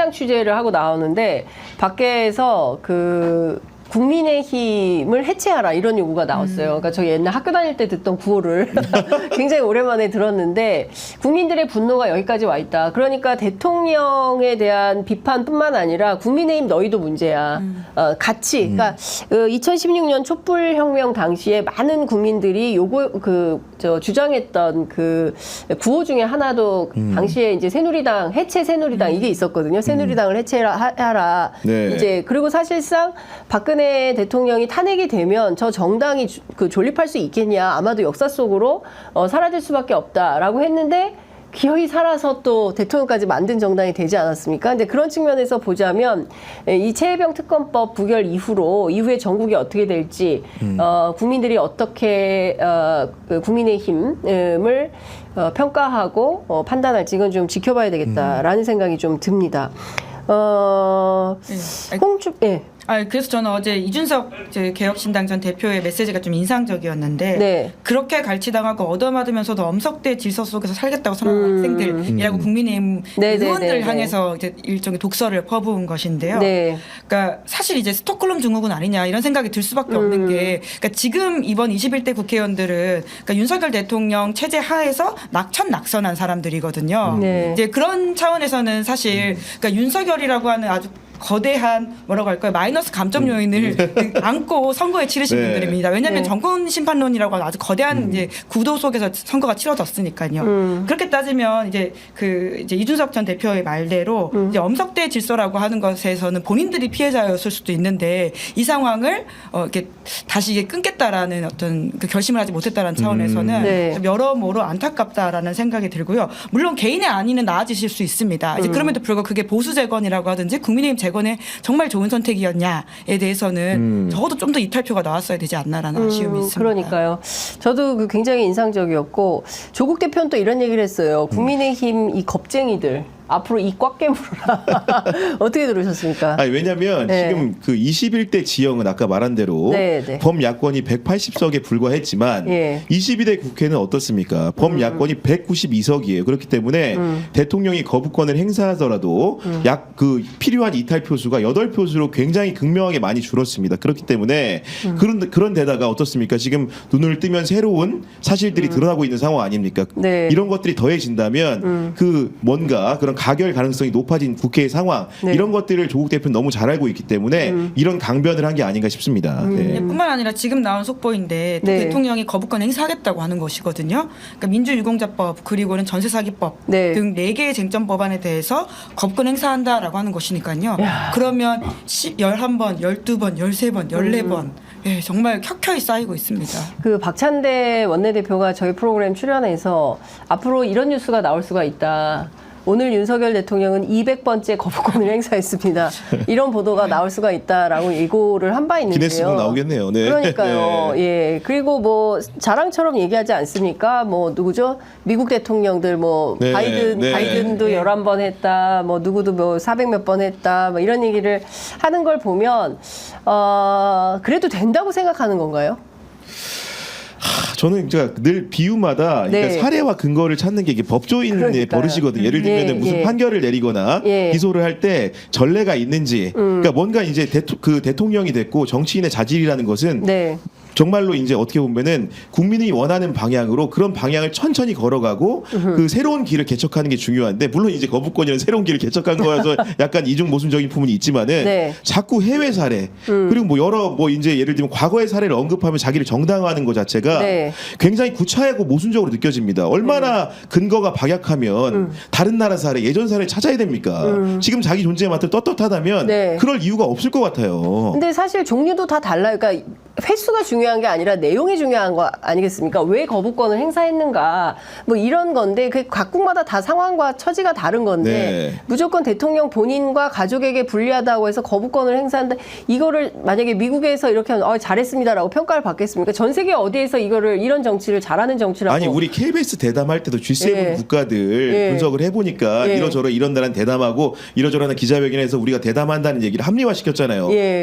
현장 취재를 하고 나오는데 밖에서 그 국민의힘을 해체하라 이런 요구가 나왔어요. 그러니까 저희 옛날 학교 다닐 때 듣던 구호를 굉장히 오랜만에 들었는데 국민들의 분노가 여기까지 와 있다. 그러니까 대통령에 대한 비판뿐만 아니라 국민의힘 너희도 문제야. 같이. 그러니까 2016년 촛불혁명 당시에 많은 국민들이 주장했던 그 구호 중에 하나도 당시에 이제 새누리당 해체 새누리당 이게 있었거든요. 새누리당을 해체하라. 네. 이제 그리고 사실상 박근혜 대통령이 탄핵이 되면 저 정당이 존립할 수 있겠냐. 아마도 역사 속으로 사라질 수밖에 없다라고 했는데 기어이 살아서 또 대통령까지 만든 정당이 되지 않았습니까? 근데 그런 측면에서 보자면 이 최혜병 특검법 부결 이후에 전국이 어떻게 될지 국민들이 어떻게 국민의힘을 평가하고 판단할지 이건 좀 지켜봐야 되겠다라는 생각이 좀 듭니다. 예. 그래서 저는 어제 이준석 개혁신당 전 대표의 메시지가 좀 인상적이었는데 네. 그렇게 갈취당하고 얻어맞으면서도 엄석대 질서 속에서 살겠다고 선언한 학생들이라고 국민의힘 의원들 향해서 이제 일종의 독서를 퍼부은 것인데요. 네. 그러니까 사실 이제 스톡홀름 증후군 아니냐 이런 생각이 들 수밖에 없는 게 그러니까 지금 이번 21대 국회의원들은 그러니까 윤석열 대통령 체제 하에서 낙천낙선한 사람들이거든요. 네. 이제 그런 차원에서는 사실 그러니까 윤석열이라고 하는 아주 거대한 뭐라고 할까요? 마이너스 감점 요인을 안고 선거에 치르신 네. 분들입니다. 왜냐하면 네. 정권 심판론이라고 하는 아주 거대한 이제 구도 속에서 선거가 치러졌으니까요. 그렇게 따지면 이제 이제 이준석 전 대표의 말대로 이제 엄석대 질서라고 하는 것에서는 본인들이 피해자였을 수도 있는데 이 상황을 이렇게 다시 이게 끊겠다라는 어떤 그 결심을 하지 못했다라는 차원에서는 네. 여러모로 안타깝다라는 생각이 들고요. 물론 개인의 안위는 나아지실 수 있습니다. 이제 그럼에도 불구하고 그게 보수 재건이라고 하든지 국민의힘 재건에 정말 좋은 선택이었냐에 대해서는 적어도 좀 더 이탈표가 나왔어야 되지 않나라는 아쉬움이 있습니다. 그러니까요. 저도 굉장히 인상적이었고 조국 대표는 또 이런 얘기를 했어요. 국민의힘 이 겁쟁이들 앞으로 이 꽉 깨물어라. 어떻게 들으셨습니까? 아니, 왜냐면 네. 지금 그 21대 지형은 아까 말한 대로 네. 범야권이 180석에 불과했지만 예. 22대 국회는 어떻습니까? 범야권이 192석이에요. 그렇기 때문에 대통령이 거부권을 행사하더라도 약 필요한 이탈표 수가 8표수로 굉장히 극명하게 많이 줄었습니다. 그렇기 때문에 그런 데다가 어떻습니까? 지금 눈을 뜨면 새로운 사실들이 드러나고 있는 상황 아닙니까? 네. 이런 것들이 더해진다면 뭔가 그런 가결 가능성이 높아진 국회의 상황 네. 이런 것들을 조국 대표는 너무 잘 알고 있기 때문에 이런 강변을 한 게 아닌가 싶습니다. 네. 뿐만 아니라 지금 나온 속보인데 또 네. 대통령이 거부권 행사하겠다고 하는 것이거든요. 그러니까 민주유공자법 그리고는 전세사기법 네. 등 4개의 쟁점 법안에 대해서 거부권 행사한다라고 하는 것이니까요. 그러면 11번, 12번, 13번, 14번 예, 정말 켜켜이 쌓이고 있습니다. 그 박찬대 원내대표가 저희 프로그램 출연해서 앞으로 이런 뉴스가 나올 수가 있다. 오늘 윤석열 대통령은 200번째 거부권을 행사했습니다. 이런 보도가 나올 수가 있다라고 예고를 한 바 있는데요. 기네스북 나오겠네요. 네. 그러니까요. 네. 예. 그리고 뭐 자랑처럼 얘기하지 않습니까? 뭐 누구죠? 미국 대통령들 뭐 네. 바이든도 11번 했다. 뭐 누구도 뭐 400몇 번 했다. 뭐 이런 얘기를 하는 걸 보면 그래도 된다고 생각하는 건가요? 저는 제가 늘 비유마다 그러니까 네. 사례와 근거를 찾는 게 이게 법조인의 그러니까요. 버릇이거든요. 예를 들면 예, 무슨 예. 판결을 내리거나 예. 기소를 할 때 전례가 있는지 그러니까 뭔가 이제 대통령이 됐고 정치인의 자질이라는 것은 네. 정말로 이제 어떻게 보면은 국민이 원하는 방향으로 그런 방향을 천천히 걸어가고 그 새로운 길을 개척하는 게 중요한데 물론 이제 거부권이라는 새로운 길을 개척한 거여서 약간 이중 모순적인 부분이 있지만은 네. 자꾸 해외 사례 그리고 뭐 여러 뭐 이제 예를 들면 과거의 사례를 언급하면 자기를 정당화하는 것 자체가 네. 굉장히 구차하고 모순적으로 느껴집니다. 얼마나 근거가 박약하면 다른 나라 사례, 예전 사례를 찾아야 됩니까? 지금 자기 존재에 맞춰 떳떳하다면 네. 그럴 이유가 없을 것 같아요. 근데 사실 종류도 다 달라요. 그러니까 횟수가 중요한 게 아니라 내용이 중요한 거 아니겠습니까? 왜 거부권을 행사했는가? 뭐 이런 건데 그 각국마다 다 상황과 처지가 다른 건데 네. 무조건 대통령 본인과 가족에게 불리하다고 해서 거부권을 행사한다. 이거를 만약에 미국에서 이렇게 하면 잘했습니다라고 평가를 받겠습니까? 전 세계 어디에서 이런 정치를 잘하는 정치라고. 아니 우리 KBS 대담할 때도 G7 예. 국가들 예. 분석을 해보니까 예. 이러저러 이런 나라는 대담하고 이러저러한 기자회견에서 우리가 대담한다는 얘기를 합리화시켰잖아요. 예.